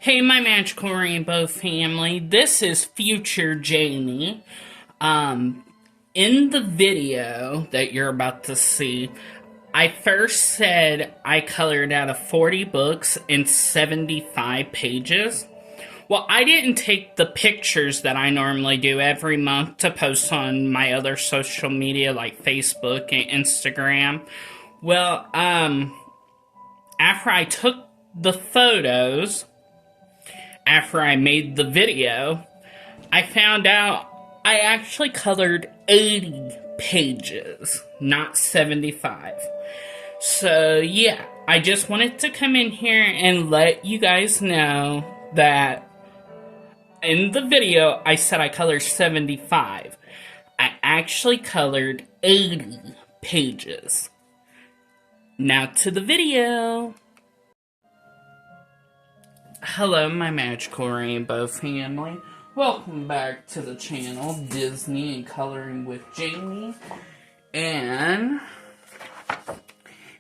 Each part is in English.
Hey, my magical rainbow family. This is future Jamie. In the video that you're about to see, I first said I colored out of 40 books in 75 pages. Well, I didn't take the pictures that I normally do every month to post on my other social media like Facebook and Instagram. Well, after I took the photos, after I made the video, I found out I actually colored 80 pages, not 75. So, yeah, I just wanted to come in here and let you guys know that in the video, I said I colored 75. I actually colored 80 pages. Now to the video. Hello, my magical rainbow family. Welcome back to the channel, Disney and Coloring with Jamie. And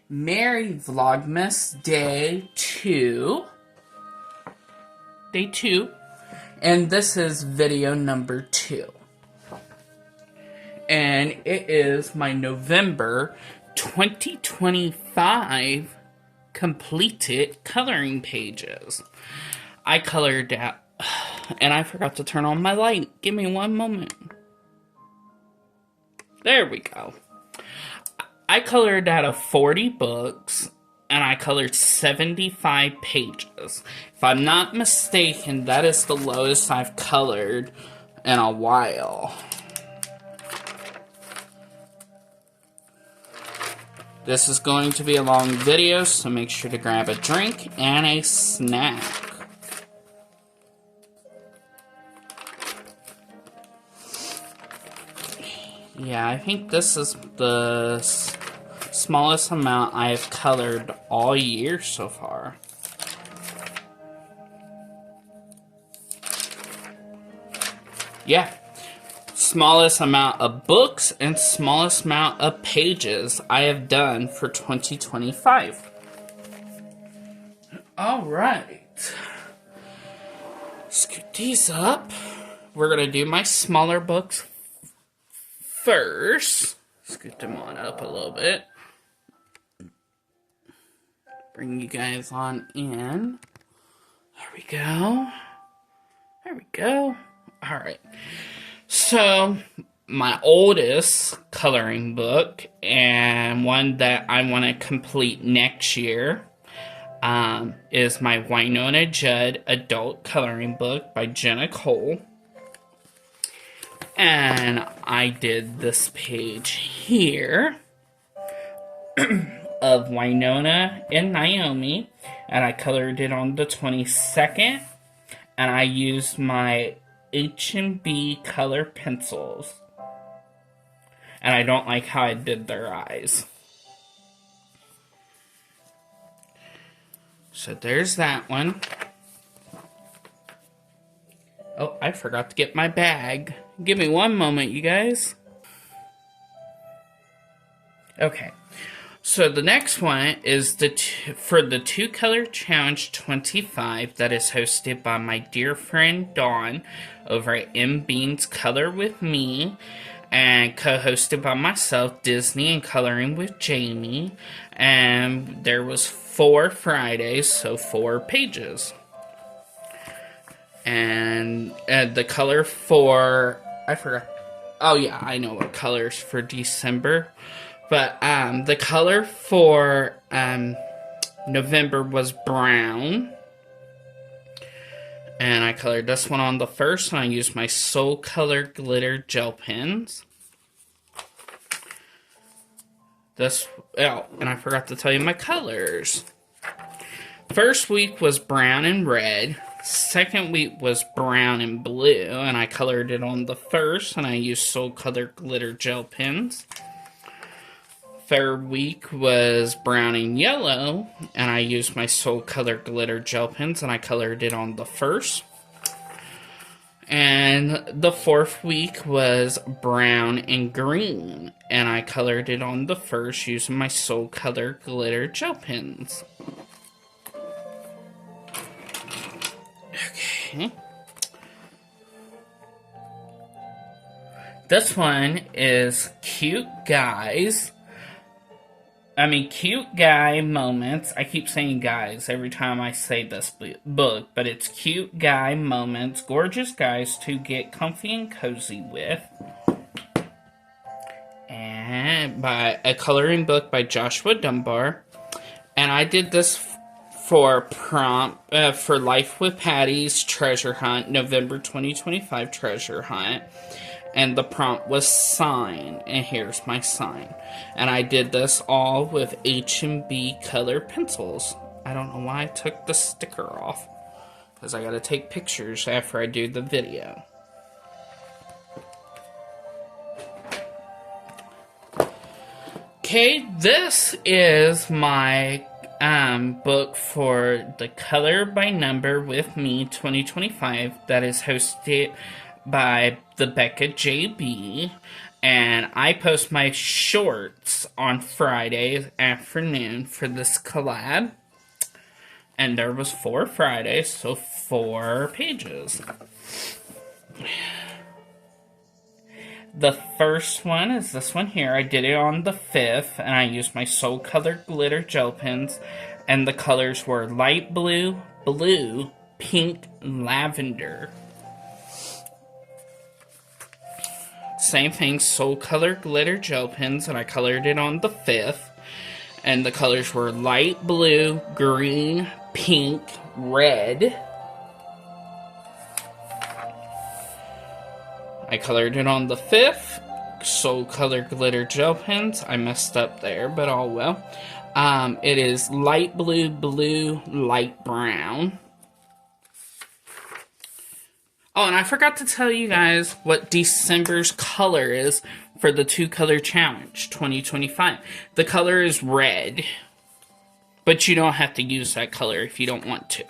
Merry Vlogmas Day 2. Day 2. And this is video number 2. And it is my November 2025 completed coloring pages. I colored out, and I forgot to turn on my light. Give me one moment. There we go. I colored out of 40 books, and I colored 75 pages. If I'm not mistaken, that is the lowest I've colored in a while. This is going to be a long video, so make sure to grab a drink and a snack. Yeah, I think this is the smallest amount I have colored all year so far. Yeah. Smallest amount of books and smallest amount of pages I have done for 2025. Alright. Scoot these up. We're going to do my smaller books first. Scoot them on up a little bit. Bring you guys on in. There we go. There we go. Alright. So, my oldest coloring book, and one that I want to complete next year, is my Winona Judd adult coloring book by Jenna Cole. And I did this page here of Winona and Naomi, and I colored it on the 22nd, and I used my H&B color pencils. And I don't like how I did their eyes. So there's that one. Oh, I forgot to get my bag. Give me one moment, you guys. Okay. So the next one is for the 2-Color Challenge 25 that is hosted by my dear friend Dawn over at M Beans Color With Me, and co-hosted by myself, Disney and Coloring with Jamie. And there was 4 Fridays, so 4 pages. And the color for, I forgot. Oh yeah, I know what colors for December. But the color for November was brown. And I colored this one on the first, and I used my Soul Color Glitter Gel Pens. And I forgot to tell you my colors. First week was brown and red. Second week was brown and blue, and I colored it on the first, and I used Soul Color Glitter Gel Pens. Third week was brown and yellow, and I used my Soul Color Glitter Gel Pens, and I colored it on the first. And the fourth week was brown and green, and I colored it on the first using my Soul Color Glitter Gel Pens. Okay. This one is Cute Guy Moments. I keep saying guys every time I say this book, but it's Cute Guy Moments. Gorgeous guys to get comfy and cozy with. And by a coloring book by Joshua Dunbar. And I did this for for Life with Patty's Treasure Hunt, November 2025 Treasure Hunt. And the prompt was sign, and here's my sign. And I did this all with H&B color pencils. I don't know why I took the sticker off, because I gotta take pictures after I do the video. Okay, this is my book for the Color by Number with Me 2025 that is hosted by the Becca JB, and I post my shorts on Friday afternoon for this collab, and there was 4 Fridays, so 4 pages. The first one is this one here. I did it on the 5th, and I used my Soul Color glitter gel pens, and the colors were light blue, blue, pink, lavender. Same thing, Soul Color glitter gel pens, and I colored it on the 5th. And the colors were light blue, green, pink, red. I colored it on the 5th. Soul Color glitter gel pens. I messed up there, but all well. It is light blue, blue, light brown. Oh, and I forgot to tell you guys what December's color is for the 2-color challenge 2025. The color is red, but you don't have to use that color if you don't want to.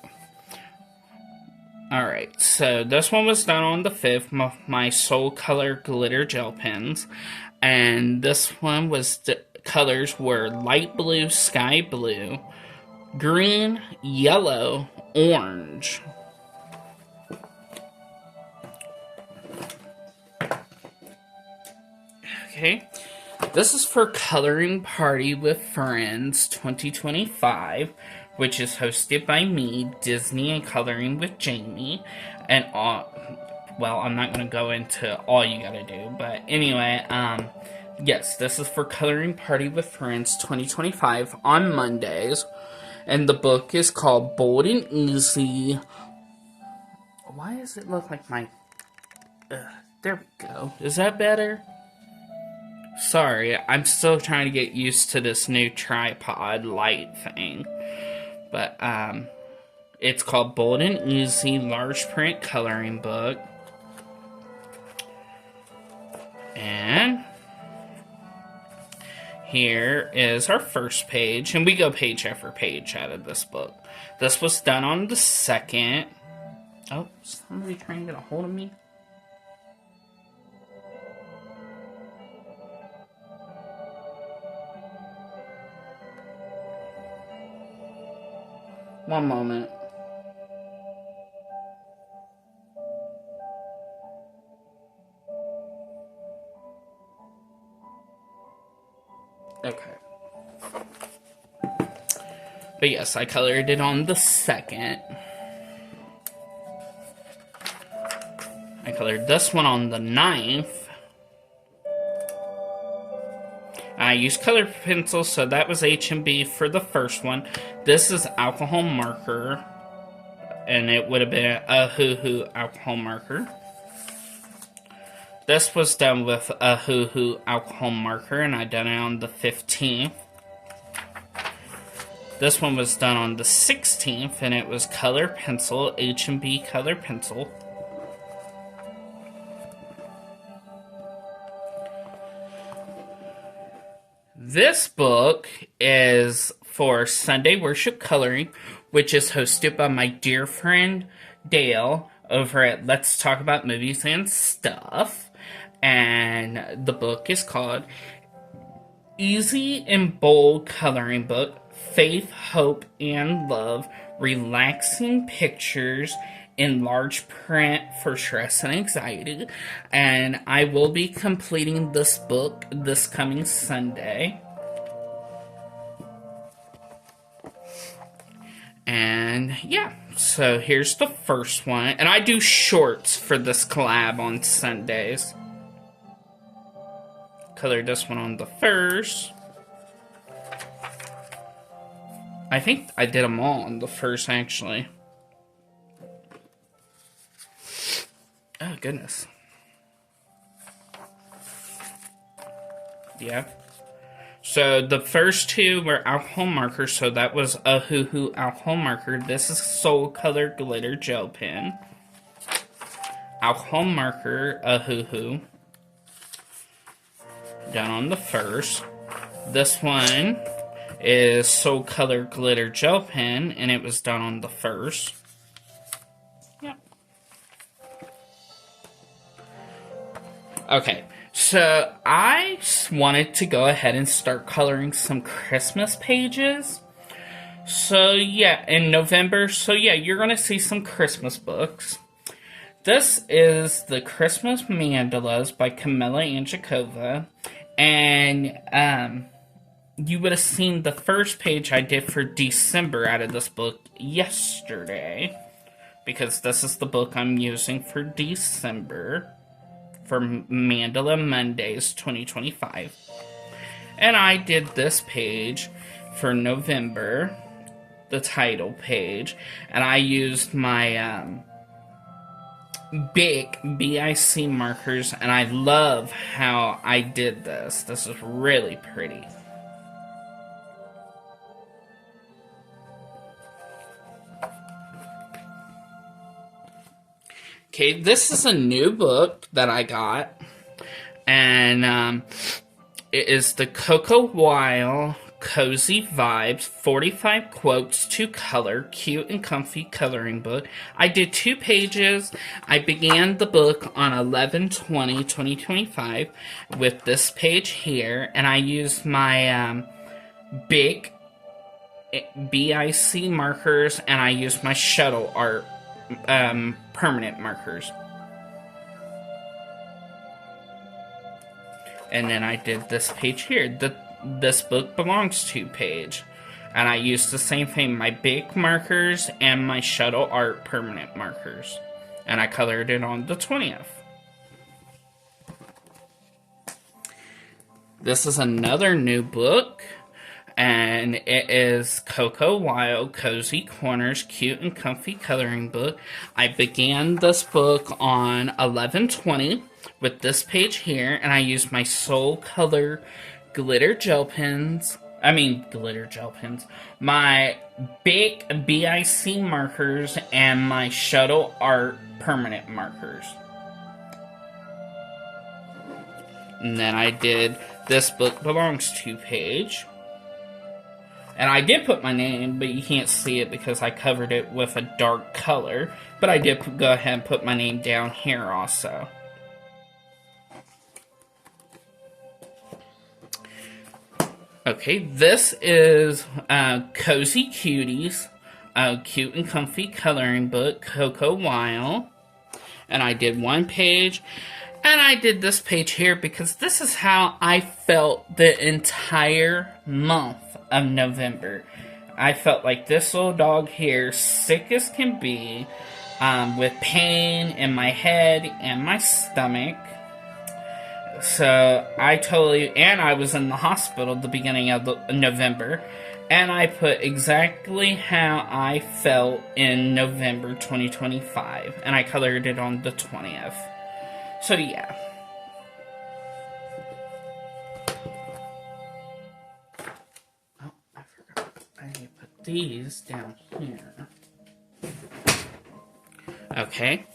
Alright, so this one was done on the 5th, my Soul Color glitter gel pens, and this one was, the colors were light blue, sky blue, green, yellow, orange. Okay, this is for Coloring Party with Friends 2025, which is hosted by me, Disney and Coloring with Jamie, and well, I'm not going to go into all you gotta do, but anyway, yes, this is for Coloring Party with Friends 2025 on Mondays, and the book is called Bold and Easy. Why does it look like my, there we go, is that better? Sorry, I'm still trying to get used to this new tripod light thing. But, it's called Bold and Easy Large Print Coloring Book. And here is our first page. And we go page after page out of this book. This was done on the 2nd. Oh, somebody trying to get a hold of me? One moment. Okay. But yes, I colored it on the 2nd. I colored this one on the 9th. I used colored pencils, so that was H&B for the first one. This is alcohol marker, and it would have been a hoo-hoo alcohol marker. This was done with a hoo-hoo alcohol marker, and I done it on the 15th. This one was done on the 16th, and it was color pencil, H&B color pencil. This book is for Sunday Worship Coloring, which is hosted by my dear friend Dale over at Let's Talk About Movies and Stuff. And the book is called Easy and Bold Coloring Book, Faith, Hope, and Love, Relaxing Pictures in large print for stress and anxiety. And I will be completing this book this coming Sunday. And yeah, so here's the first one. And I do shorts for this collab on Sundays. Colored this one on the first. I think I did them all on the first, actually. Oh, goodness. Yeah. So the first two were alcohol markers, so that was a Hoo alcohol marker. This is Soul Color Glitter Gel Pen. Alcohol marker, a Hoo. Done on the first. This one is Soul Color Glitter Gel Pen, and it was done on the first. Yep. Okay, so I wanted to go ahead and start coloring some Christmas pages. So yeah, in November, so yeah, you're going to see some Christmas books. This is the Christmas Mandalas by Camilla Anjakova, and you would have seen the first page I did for December out of this book yesterday, because this is the book I'm using for December, for Mandala Mondays 2025. And I did this page for November, the title page, and I used my big BIC markers, and I love how I did this. This is really pretty. Okay, this is a new book that I got, and it is the Coco Weil Cozy Vibes 45 Quotes to Color Cute and Comfy Coloring Book. I did 2 pages. I began the book on 11/20/2025 with this page here, and I used my big BIC markers, and I used my shuttle art permanent markers. And then I did this page here, this book belongs to page. And I used the same thing, my big markers and my shuttle art permanent markers. And I colored it on the 20th. This is another new book, and it is Coco Weil Cozy Corners Cute and Comfy Coloring Book. I began this book on 11/20 with this page here, and I used my Soul Color glitter gel pens, my big BIC markers, and my shuttle art permanent markers. And then I did This Book Belongs to page. And I did put my name, but you can't see it because I covered it with a dark color. But I did go ahead and put my name down here also. Okay, this is Cozy Cuties, Cute and Comfy Coloring Book, Coco Weil. And I did 1 page. And I did this page here because this is how I felt the entire month of November. I felt like this little dog here, sick as can be, with pain in my head and my stomach. So I was in the hospital at the beginning of November, and I put exactly how I felt in November 2025, and I colored it on the 20th. So yeah. Oh, I forgot. I need to put these down here. Okay.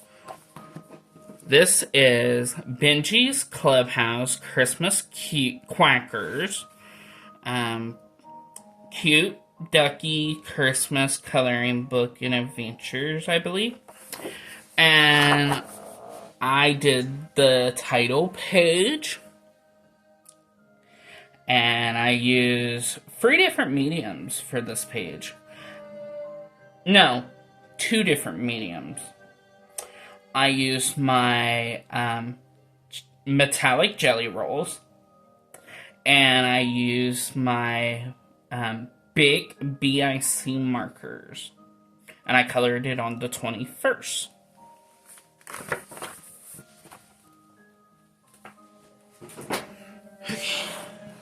This is Benji's Clubhouse Christmas Quackers. Cute Ducky Christmas Coloring Book and Adventures, I believe. And I did the title page. And I used 3 different mediums for this page. No, 2 different mediums. I used my metallic jelly rolls, and I used my big BIC markers, and I colored it on the 21st.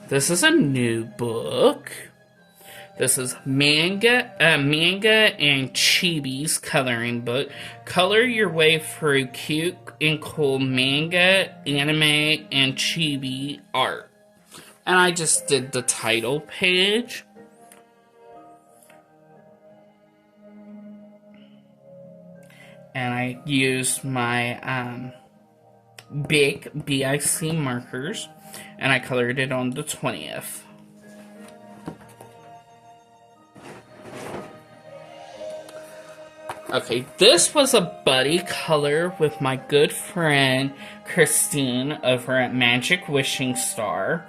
This is a new book. This is manga and chibi's coloring book. Color your way through cute and cool manga, anime, and chibi art. And I just did the title page. And I used my big BIC markers, and I colored it on the 20th. Okay, this was a buddy color with my good friend Christine over at Magic Wishing Star.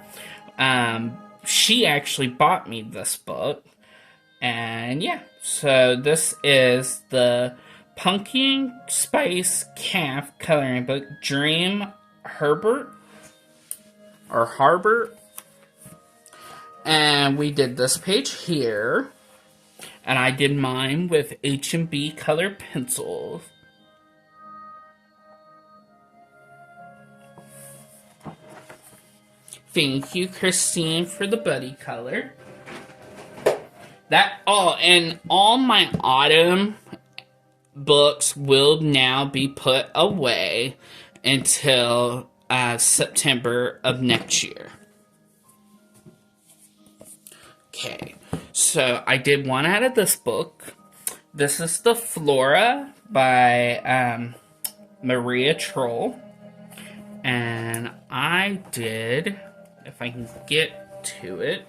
She actually bought me this book. And yeah, so this is the Pumpkin Spice Calf coloring book, Dream Harbor. And we did this page here. And I did mine with H&B colored pencils. Thank you, Christine, for the buddy color. And all my autumn books will now be put away until September of next year. Okay, so I did one out of this book. This is the Flora by Maria Troll. And I did, if I can get to it,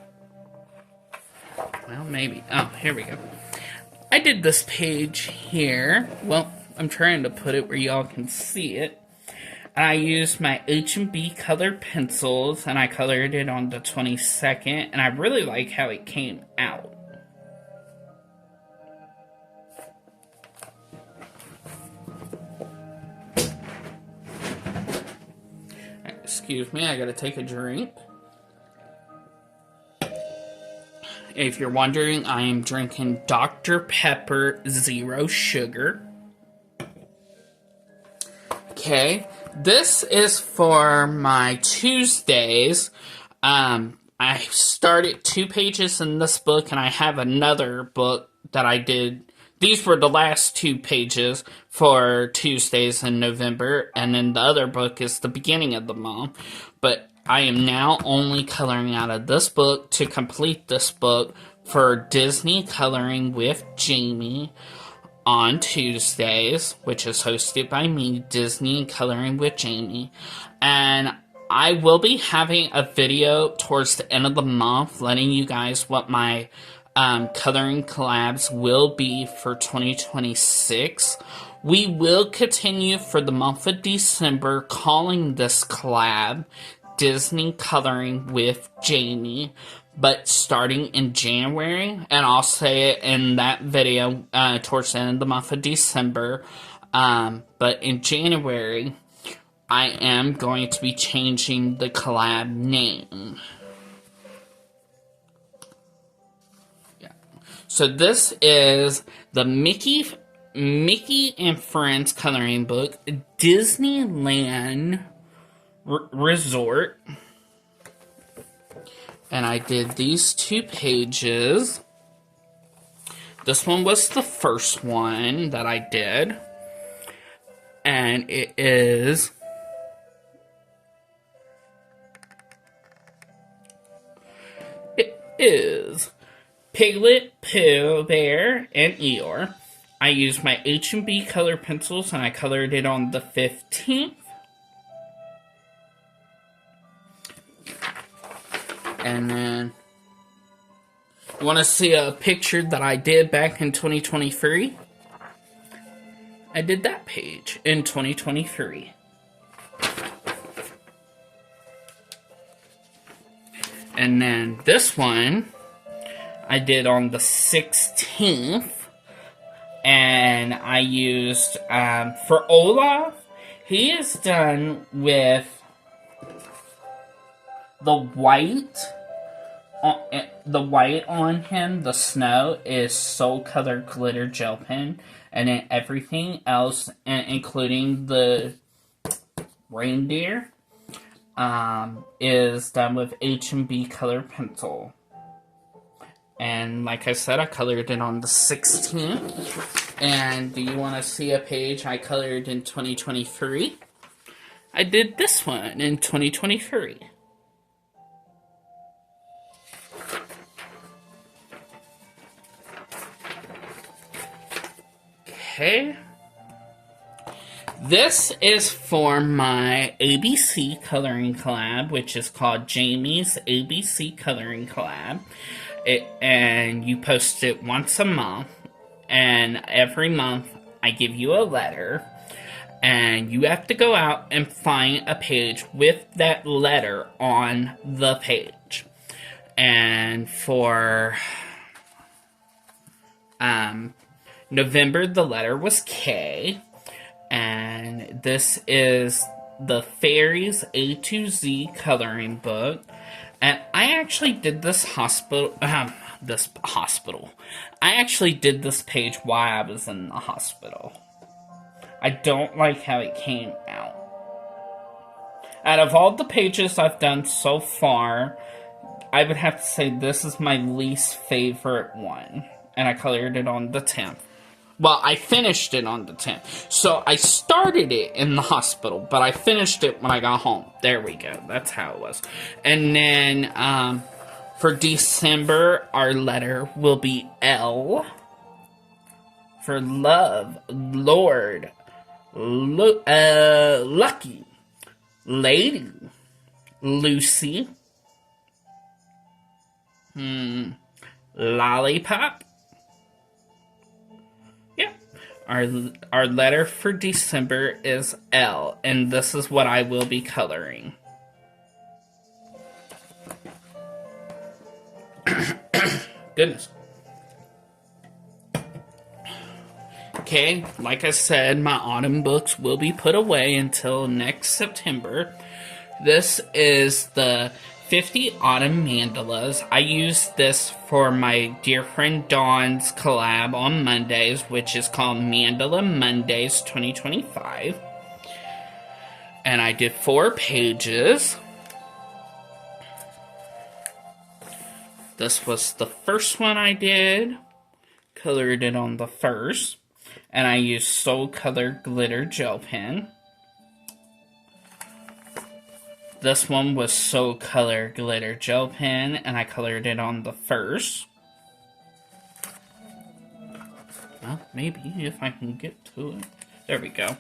well, maybe. Oh, here we go. I did this page here. Well, I'm trying to put it where y'all can see it. I used my H&B colored pencils, and I colored it on the 22nd, and I really like how it came out. Excuse me, I gotta take a drink. If you're wondering, I am drinking Dr. Pepper Zero Sugar. Okay, this is for my Tuesdays. I started 2 pages in this book, and I have another book that I did. These were the last 2 pages for Tuesdays in November, and then the other book is the beginning of the month. But I am now only coloring out of this book to complete this book for Disney Coloring with Jamie on Tuesdays, which is hosted by me, Disney Coloring with Jamie. And I will be having a video towards the end of the month letting you guys what my coloring collabs will be for 2026. We will continue for the month of December calling this collab Disney Coloring with Jamie, but starting in January, and I'll say it in that video towards the end of the month of December, but in January, I am going to be changing the collab name. Yeah. So this is the Mickey and Friends coloring book, Disneyland Resort. And I did these 2 pages. This one was the first one that I did. And it is Piglet, Pooh Bear, and Eeyore. I used my H&B color pencils, and I colored it on the 15th. And then, you want to see a picture that I did back in 2023? I did that page in 2023. And then this one, I did on the 16th And I used, for Olaf, he is done with the white. The white on him, the snow, is Soul Color Glitter Gel Pen. And then everything else, including the reindeer, is done with H&B Color Pencil. And like I said, I colored it on the 16th. And do you want to see a page I colored in 2023? I did this one in 2023. Okay. This is for my ABC coloring collab, which is called Jamie's ABC Coloring Collab. And you post it once a month, and every month I give you a letter, and you have to go out and find a page with that letter on the page. And for November, the letter was K, and this is the Fairies A to Z coloring book. And I actually did this I actually did this page while I was in the hospital. I don't like how it came out. Out of all the pages I've done so far, I would have to say this is my least favorite one. And I colored it on the 10th. Well, I finished it on the 10th. So I started it in the hospital, but I finished it when I got home. There we go. That's how it was. And then for December, our letter will be L. For love, Lord, Lucky, Lady, Lucy, Lollipop. Our letter for December is L, and this is what I will be coloring. Goodness. Okay, like I said, my autumn books will be put away until next September. This is the 50 Autumn Mandalas. I used this for my dear friend Dawn's collab on Mondays, which is called Mandala Mondays 2025. And I did 4 pages. This was the first one I did. Colored it on the 1st. And I used Soul Color Glitter Gel Pen. This one was Soul Color Glitter Gel Pen, and I colored it on the 1st. Well, maybe, if I can get to it. There we go.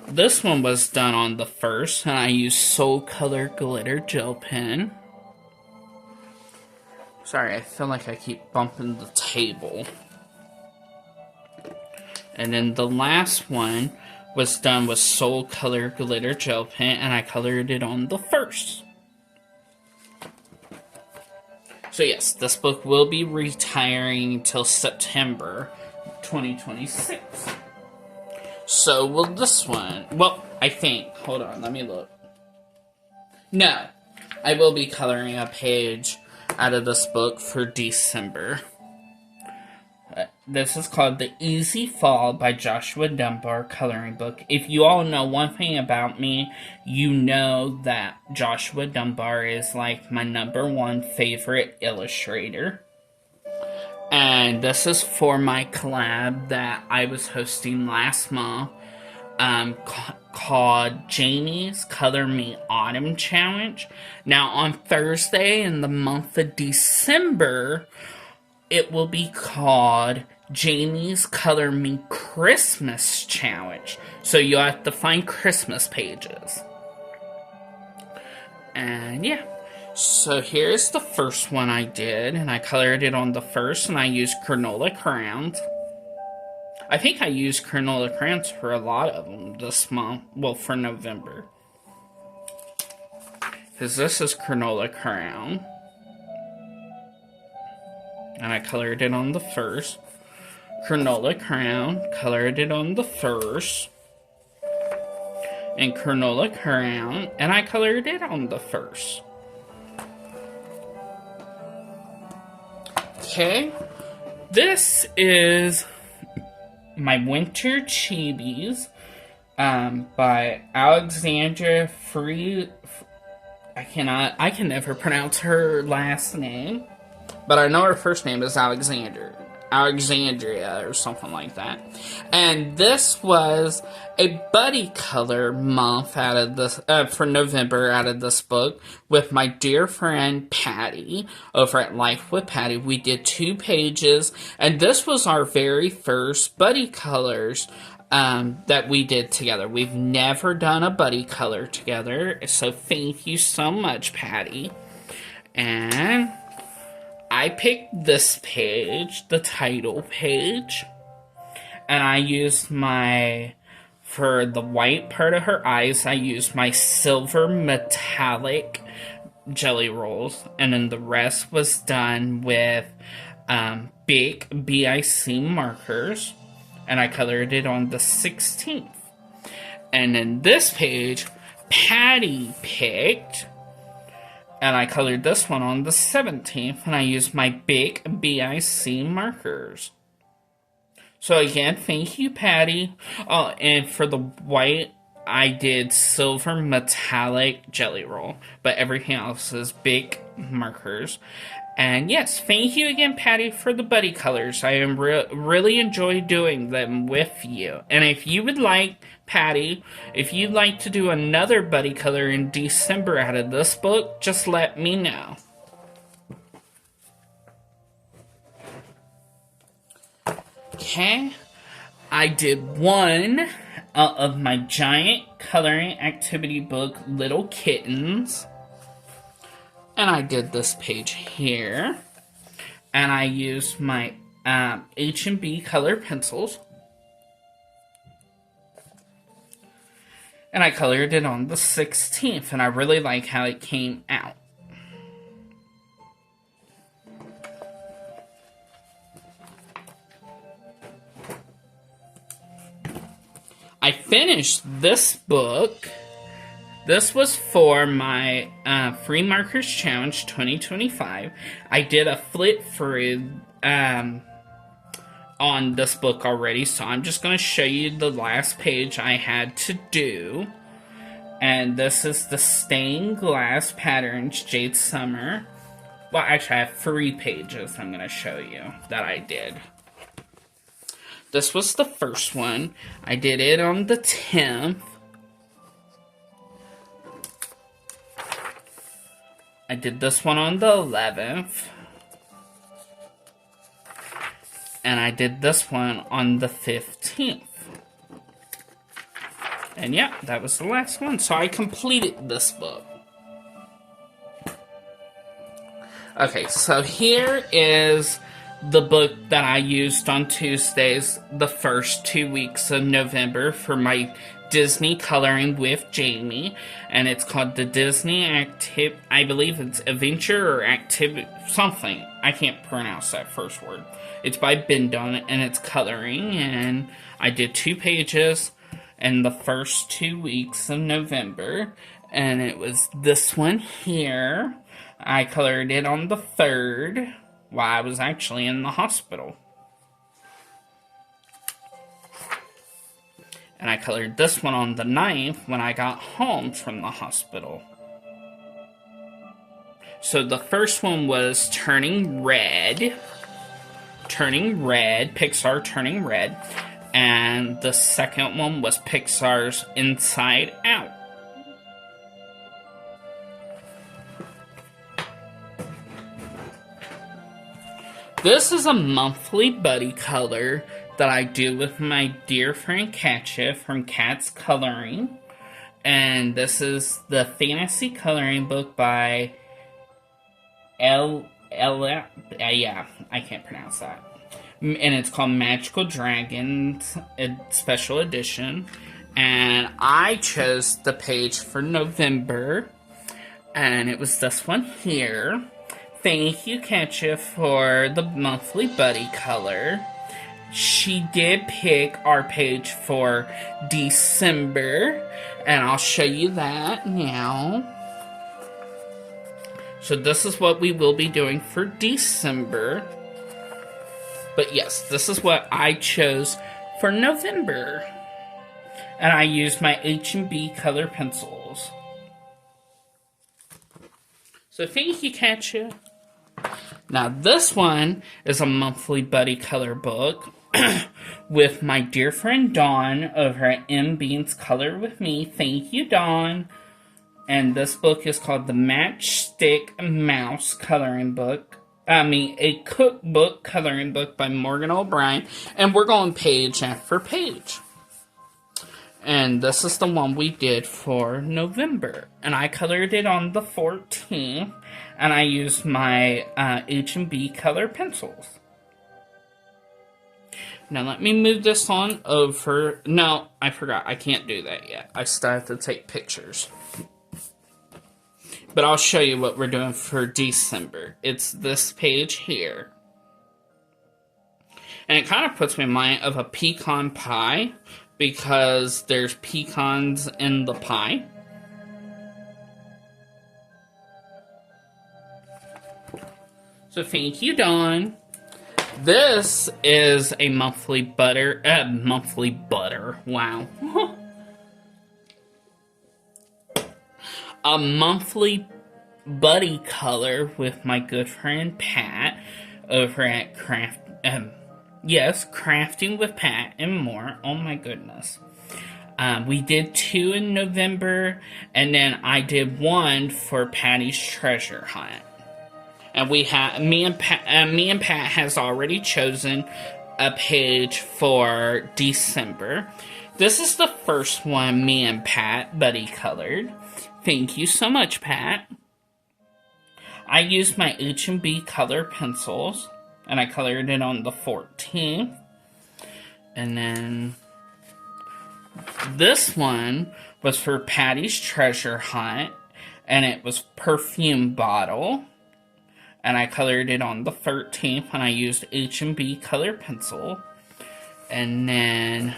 This one was done on the 1st, and I used Soul Color Glitter Gel Pen. Sorry, I feel like I keep bumping the table. And then the last one was done with Soul Color Glitter Gel Pen, and I colored it on the 1st. So yes, this book will be retiring until September 2026. So will this one. Well, I think. Hold on, let me look. No, I will be coloring a page out of this book for December. This is called The Easy Fall by Joshua Dunbar coloring book. If you all know one thing about me, you know that Joshua Dunbar is like my #1 favorite illustrator. And this is for my collab that I was hosting last month, called Jamie's Color Me Autumn Challenge. Now on Thursday in the month of December, it will be called Jamie's Color Me Christmas Challenge. So you'll have to find Christmas pages. And yeah. So here's the first one I did. And I colored it on the 1st. And I used Granola crayons. I think I used Granola crayons for a lot of them this month. Well, for November. Because this is Granola crayon. And I colored it on the 1st. Cronulla Crown, colored it on the first. And Cronulla Crown, and I colored it on the first. Okay, this is my Winter Chibis by Alexandra Free. I can never pronounce her last name, but I know her first name is Alexandria or something like that. And this was a buddy color month out of this for November out of this book with my dear friend Patty over at Life with Patty. We did 2 pages, and this was our very first buddy colors that we did together. We've never done a buddy color together, so thank you so much, Patty. And I picked this page, the title page, and I used for the white part of her eyes, I used my silver metallic jelly rolls, and then the rest was done with big BIC markers, and I colored it on the 16th. And then this page, Patty picked, and I colored this one on the 17th, and I used my big BIC markers. So again, thank you, Patty. Oh, and for the white, I did silver metallic jelly roll, but everything else is big markers. And yes, thank you again, Patty, for the buddy colors. I am really enjoy doing them with you. And if you would like, Patty, if you'd like to do another buddy color in December out of this book, just let me know. Okay, I did one of my giant coloring activity book, Little Kittens. And I did this page here. And I used my H&B color pencils. And I colored it on the 16th. And I really like how it came out. I finished this book. This was for my Free Markers Challenge 2025. I did a flip through on this book already, so I'm just going to show you the last page I had to do. And this is the Stained Glass Patterns Jade Summer. Well, actually, I have 3 pages I'm going to show you that I did. This was the first one. I did it on the 10th. I did this one on the 11th. And I did this one on the 15th. And yeah, that was the last one. So I completed this book. Okay, so here is the book that I used on Tuesdays, the first 2 weeks of November for my Disney Coloring with Jamie, and it's called the Disney I believe it's Adventure or Activity, something. I can't pronounce that first word. It's by Bendon, and it's coloring, and I did 2 pages in the first 2 weeks of November, and it was this one here. I colored it on the 3rd, while I was actually in the hospital. And I colored this one on the 9th when I got home from the hospital. So the first one was Turning Red, Pixar Turning Red. And the second one was Pixar's Inside Out. This is a monthly buddy color that I do with my dear friend Katja from Kat's Coloring. And this is the fantasy coloring book by yeah, I can't pronounce that. And it's called Magical Dragons Special Edition. And I chose the page for November. And it was this one here. Thank you, Katja, for the monthly buddy color. she did pick our page for December, and I'll show you that now. So this is what we will be doing for December. But yes, this is what I chose for November. And I used my H&B color pencils. So thank you, Katya. Now this one is a monthly buddy color book with my dear friend Dawn over at M Beans Color With Me. Thank you, Dawn. And this book is called the Matchstick Mouse Coloring Book. A cookbook coloring book by Morgan O'Brien. And we're going page after page. And this is the one we did for November. And I colored it on the 14th. And I used my H&B color pencils. Now let me move this on over. No, I forgot. I can't do that yet. I still have to take pictures. But I'll show you what we're doing for December. It's this page here. And it kind of puts me in mind of a pecan pie, because there's pecans in the pie. So thank you, Dawn. This is a monthly butter, wow. A monthly buddy color with my good friend Pat over at Crafting with Pat and More. Oh my goodness. We did 2 in November, and then I did 1 for Patty's Treasure Hunt. And me and Pat has already chosen a page for December. This is the first one me and Pat buddy colored. Thank you so much, Pat. I used my H&B color pencils, and I colored it on the 14th. And then this one was for Patty's Treasure Hunt, and it was perfume bottle. And I colored it on the 13th, and I used H&B color pencil. And then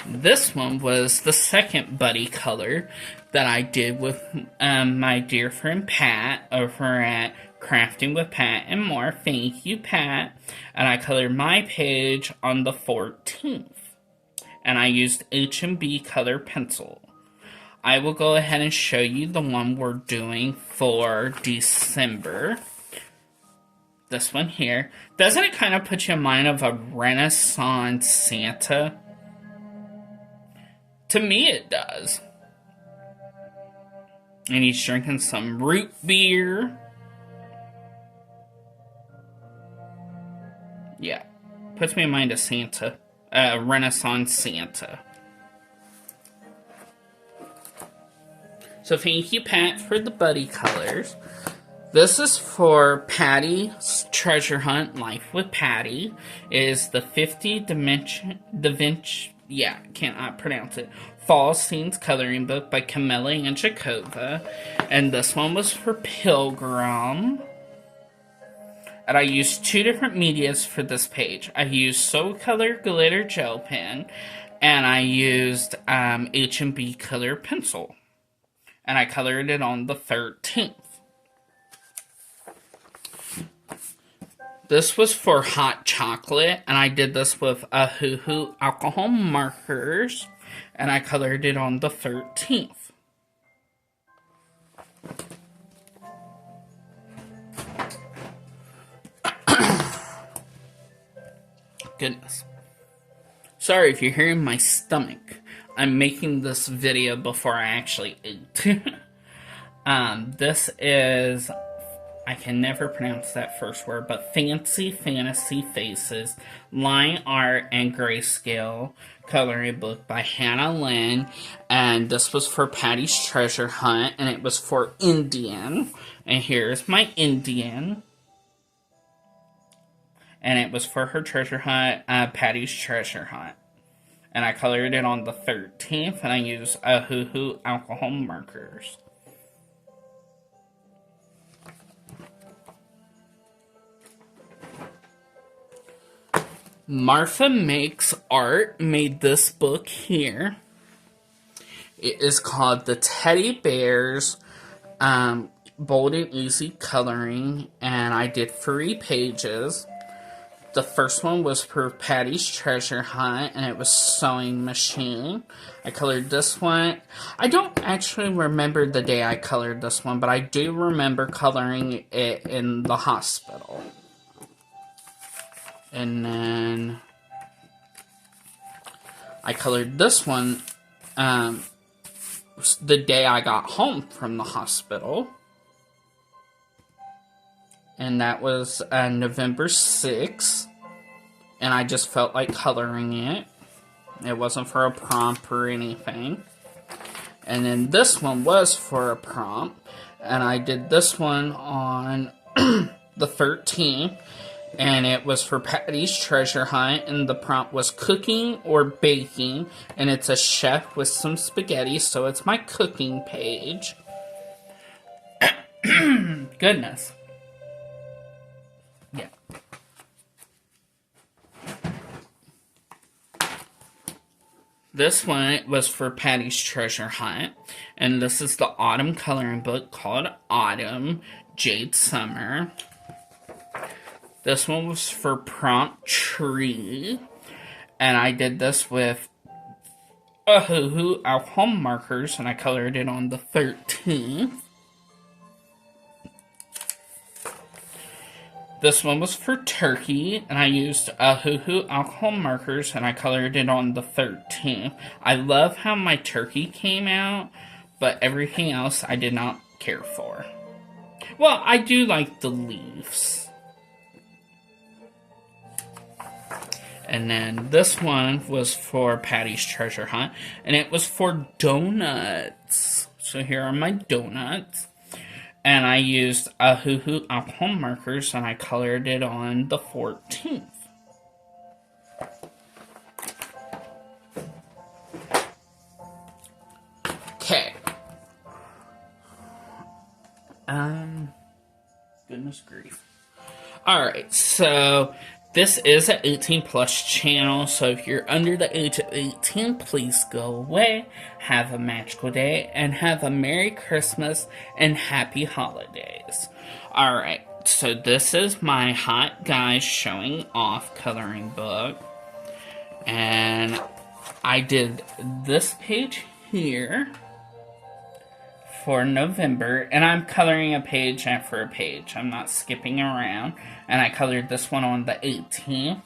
this one was the second buddy color that I did with my dear friend Pat over at Crafting with Pat and More. Thank you, Pat. And I colored my page on the 14th. And I used H&B color pencil. I will go ahead and show you the one we're doing for December. This one here. Doesn't it kind of put you in mind of a Renaissance Santa? To me, it does. And he's drinking some root beer. Yeah. Puts me in mind of Santa. Renaissance Santa. So thank you, Pat, for the buddy colors. This is for Patty's Treasure Hunt, Life with Patty. It is the 50 cannot pronounce it. Fall Scenes Coloring Book by Camilla and Jakova. And this one was for Pilgrim. And I used 2 different medias for this page. I used Soul Color Glitter Gel Pen, and I used H&B Color Pencil. And I colored it on the 13th. This was for hot chocolate, and I did this with a Hoo alcohol markers, and I colored it on the 13th. Goodness. Sorry if you're hearing my stomach. I'm making this video before I actually ate. This is, I can never pronounce that first word, but Fancy Fantasy Faces, Line Art and Grayscale Coloring Book by Hannah Lynn. And this was for Patty's Treasure Hunt, and it was for Indian. And here's my Indian. And it was for her treasure hunt, Patty's Treasure Hunt. And I colored it on the 13th, and I used Hoo alcohol markers. Martha Makes Art made this book here. It is called The Teddy Bears Bold and Easy Coloring, and I did 3 pages. The first one was for Patty's Treasure Hunt, and it was Sewing Machine. I colored this one. I don't actually remember the day I colored this one, but I do remember coloring it in the hospital. And then I colored this one the day I got home from the hospital. And that was November 6th. And I just felt like coloring it. It wasn't for a prompt or anything. And then this one was for a prompt. And I did this one on the 13th. And it was for Patty's Treasure Hunt. And the prompt was cooking or baking. And it's a chef with some spaghetti. So it's my cooking page. Goodness. Yeah. This one was for Patty's Treasure Hunt. And this is the autumn coloring book called Autumn Jade Summer. This one was for Prompt Tree. And I did this with Hoo alcohol markers. And I colored it on the 13th. This one was for Turkey, and I used Hoo alcohol markers, and I colored it on the 13th. I love how my turkey came out, but everything else I did not care for. Well, I do like the leaves. And then this one was for Patty's Treasure Hunt, and it was for donuts. So here are my donuts. And I used Hoo alcohol markers, and I colored it on the 14th. Okay. Goodness grief. Alright, so this is an 18 plus channel, so if you're under the age of 18, please go away, have a magical day, and have a Merry Christmas and Happy Holidays. Alright, so this is my Hot Guys Showing Off coloring book, and I did this page here for November, and I'm coloring a page after a page. I'm not skipping around. And I colored this one on the 18th,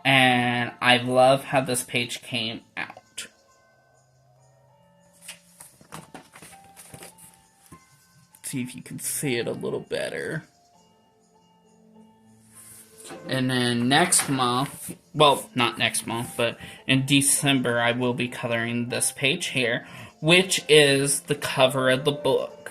and I love how this page came out. See if you can see it a little better. And then next month, well, not next month, but in December, I will be coloring this page here, which is the cover of the book.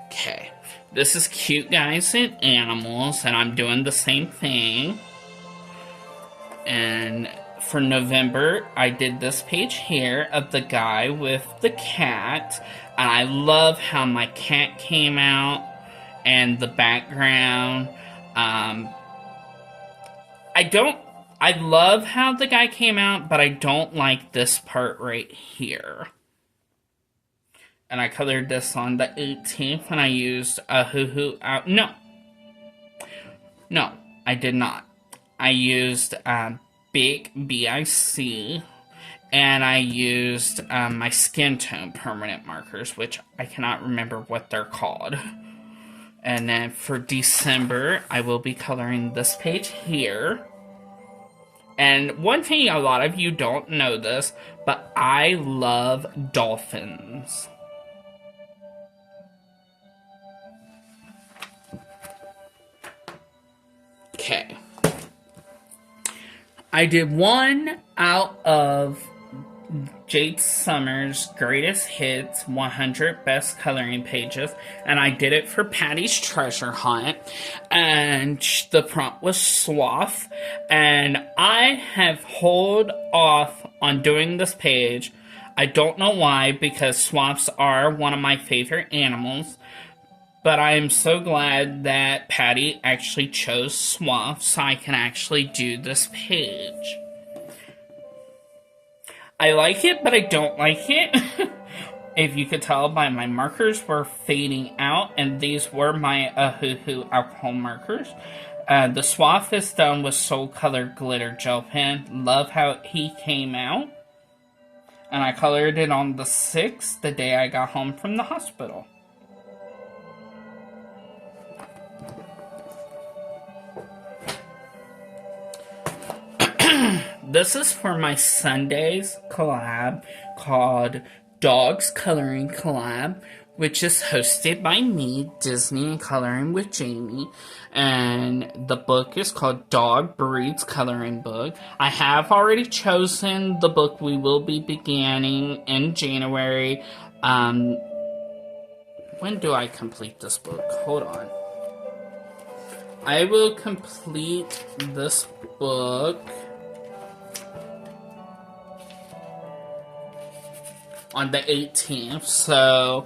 Okay, this is Cute Guys and Animals, and I'm doing the same thing. And for November, I did this page here of the guy with the cat, and I love how my cat came out and the background. I love how the guy came out, but I don't like this part right here. And I colored this on the 18th, and I used No, I did not. I used Big BIC, and I used my skin tone permanent markers, which I cannot remember what they're called. And then for December, I will be coloring this page here. And one thing, a lot of you don't know this, but I love dolphins. Okay. I did one out of Jade Summer's Greatest Hits 100 Best Coloring Pages, and I did it for Patty's Treasure Hunt, and the prompt was Sloth, and I have held off on doing this page. I don't know why, because swamps are one of my favorite animals. But I am so glad that Patty actually chose swamps so I can actually do this page. I like it, but I don't like it. If you could tell by my markers were fading out, and these were my Ahuhu alcohol markers. The swamp is done with Soul Color Glitter Gel Pen. Love how he came out. And I colored it on the 6th, the day I got home from the hospital. This is for my Sundays collab called Dogs Coloring Collab, which is hosted by me, Disney and Coloring with Jamie. And the book is called Dog Breeds Coloring Book. I have already chosen the book we will be beginning in January. When do I complete this book? Hold on. I will complete this book on the 18th, so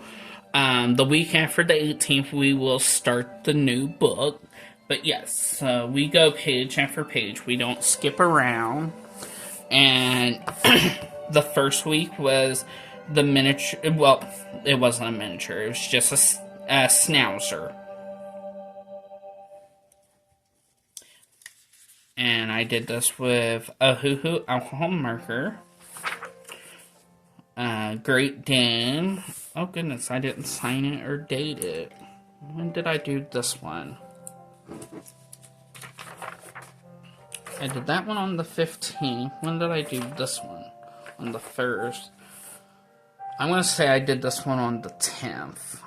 the week after the 18th we will start the new book. But yes, we go page after page, we don't skip around. And the first week was the miniature, well, it wasn't a miniature, it was just a schnauzer. And I did this with a Ahuhu alcohol marker. Great Dane. Oh goodness, I didn't sign it or date it. When did I do this one? I did that one on the 15th. When did I do this one? On the 1st. I'm gonna say I did this one on the 10th.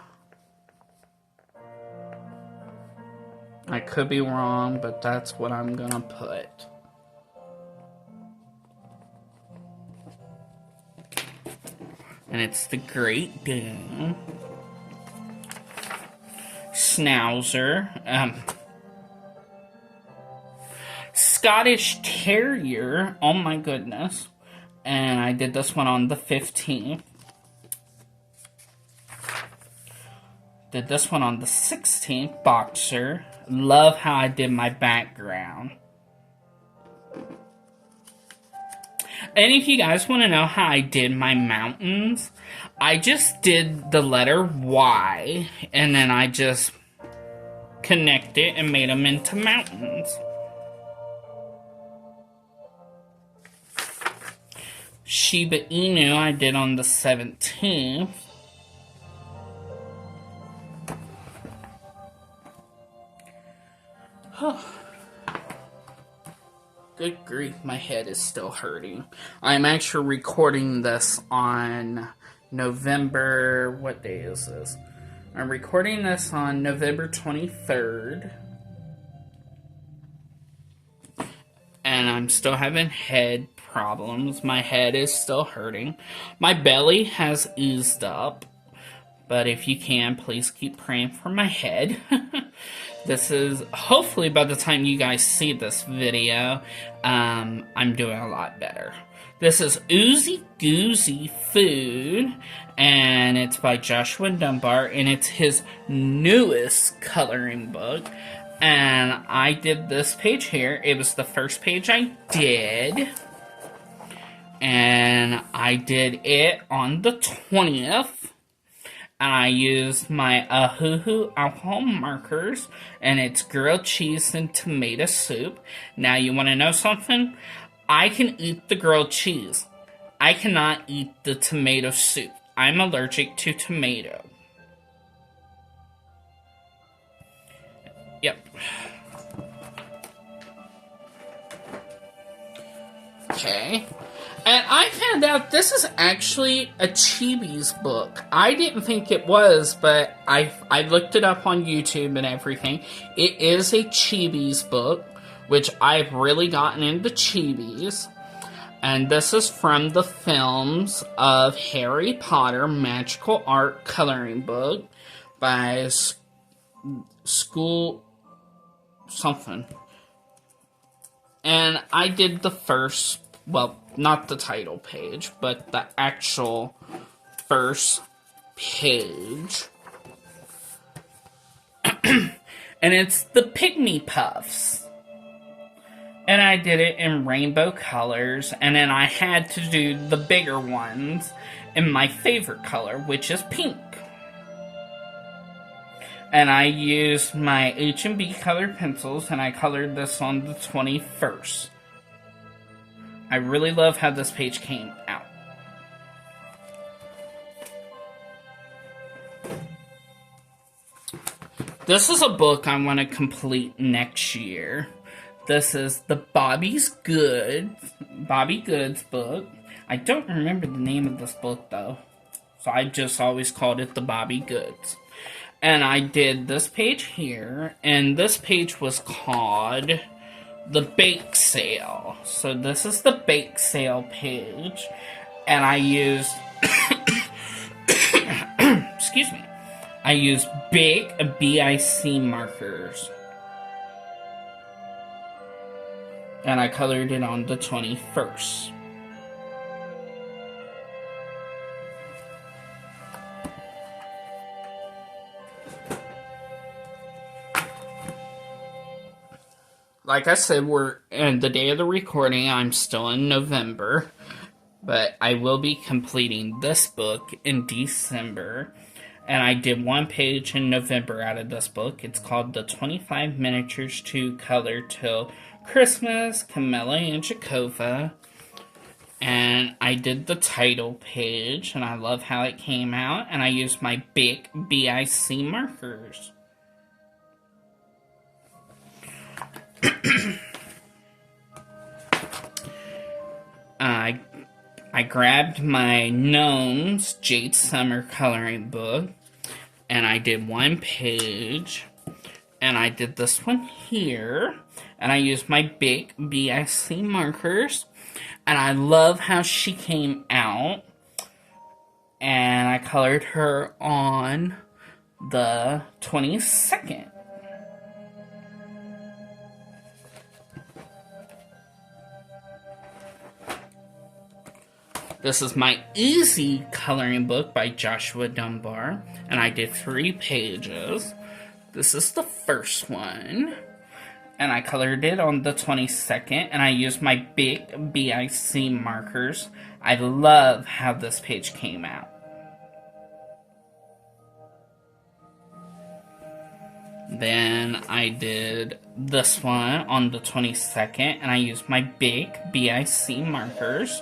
I could be wrong, but that's what I'm gonna put. And it's the Great Dane, Schnauzer, Scottish Terrier, oh my goodness, and I did this one on the 15th, did this one on the 16th, Boxer, love how I did my background. And if you guys want to know how I did my mountains, I just did the letter Y, and then I just connected and made them into mountains. Shiba Inu I did on the 17th. Good grief, my head is still hurting. I'm actually recording this on November, what day is this? I'm recording this on November 23rd. And I'm still having head problems. My head is still hurting. My belly has eased up. But if you can, please keep praying for my head. This is, hopefully by the time you guys see this video, I'm doing a lot better. This is Oozy Goozy Food, and it's by Joshua Dunbar, and it's his newest coloring book. And I did this page here. It was the first page I did. And I did it on the 20th. And I used my Ahuhu alcohol markers, and it's grilled cheese and tomato soup. Now, you want to know something? I can eat the grilled cheese. I cannot eat the tomato soup. I'm allergic to tomato. Yep. Okay. And I found out this is actually a Chibi's book. I didn't think it was, but I looked it up on YouTube and everything. It is a Chibi's book, which I've really gotten into Chibis. And this is from the films of Harry Potter Magical Art Coloring Book by School something. And I did the first well, not the title page, but the actual first page. And it's the Pygmy Puffs. And I did it in rainbow colors, and then I had to do the bigger ones in my favorite color, which is pink. And I used my H&B colored pencils, and I colored this on the 21st. I really love how this page came out. This is a book I want to complete next year. This is the Bobby Goods book. I don't remember the name of this book though, so I just always called it the Bobby Goods. And I did this page here, and this page was called the Bake Sale. So this is the Bake Sale page, and I used, excuse me, I used big BIC markers. And I colored it on the 21st. Like I said, we're in the day of the recording. I'm still in November, but I will be completing this book in December. And I did one page in November out of this book. It's called The 25 Miniatures to Color Till Christmas, Camilla and Jacova. And I did the title page, and I love how it came out. And I used my big BIC markers. I grabbed my Gnomes Jade Summer coloring book, and I did one page, and I did this one here, and I used my big BIC markers, and I love how she came out, and I colored her on the 22nd. This is my Easy coloring book by Joshua Dunbar, and I did 3 pages. This is the first one, and I colored it on the 22nd, and I used my big BIC markers. I love how this page came out. Then I did this one on the 22nd, and I used my big BIC markers.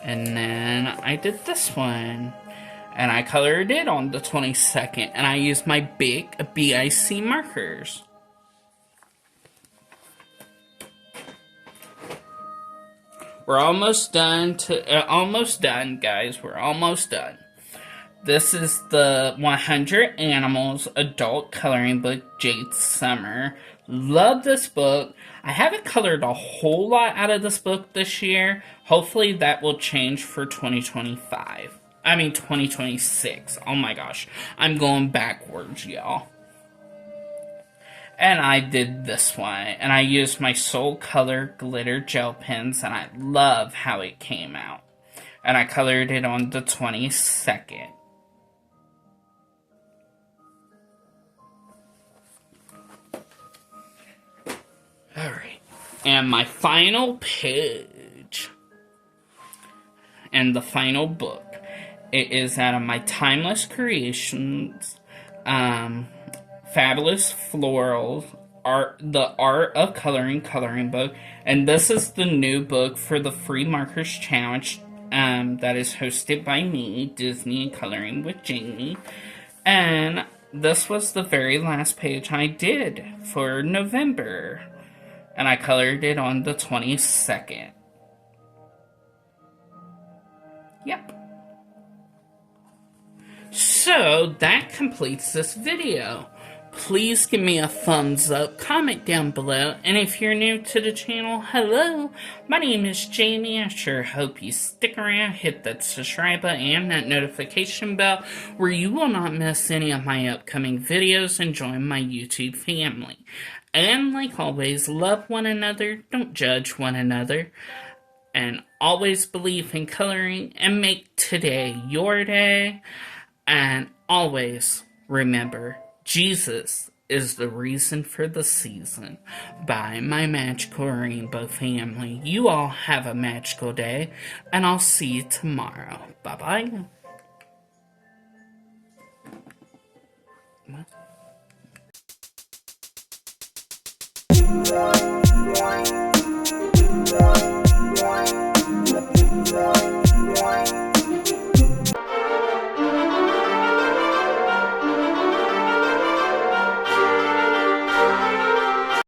And then I did this one, and I colored it on the 22nd, and I used my big BIC markers. We're almost done, guys. We're almost done. This is the 100 Animals Adult Coloring Book, Jade Summer. Love this book. I haven't colored a whole lot out of this book this year. Hopefully that will change for 2025. I mean 2026. Oh my gosh. I'm going backwards, y'all. And I did this one. And I used my Soul Color glitter gel pens. And I love how it came out. And I colored it on the 22nd. Alright, and my final page, and the final book, it is out of my Timeless Creations, Fabulous Florals, the Art of coloring book, and this is the new book for the Free Markers Challenge, that is hosted by me, Disney Coloring with Jamie, and this was the very last page I did for November. And I colored it on the 22nd. Yep. So, that completes this video. please give me a thumbs up, comment down below, and if you're new to the channel, hello, my name is Jamie. I sure hope you stick around, hit that subscribe button and that notification bell where you will not miss any of my upcoming videos and join my YouTube family. And like always, love one another, don't judge one another, and always believe in coloring and make today your day. And always remember, Jesus is the reason for the season. Bye, my magical rainbow family. You all have a magical day, and I'll see you tomorrow. Bye-bye. Well.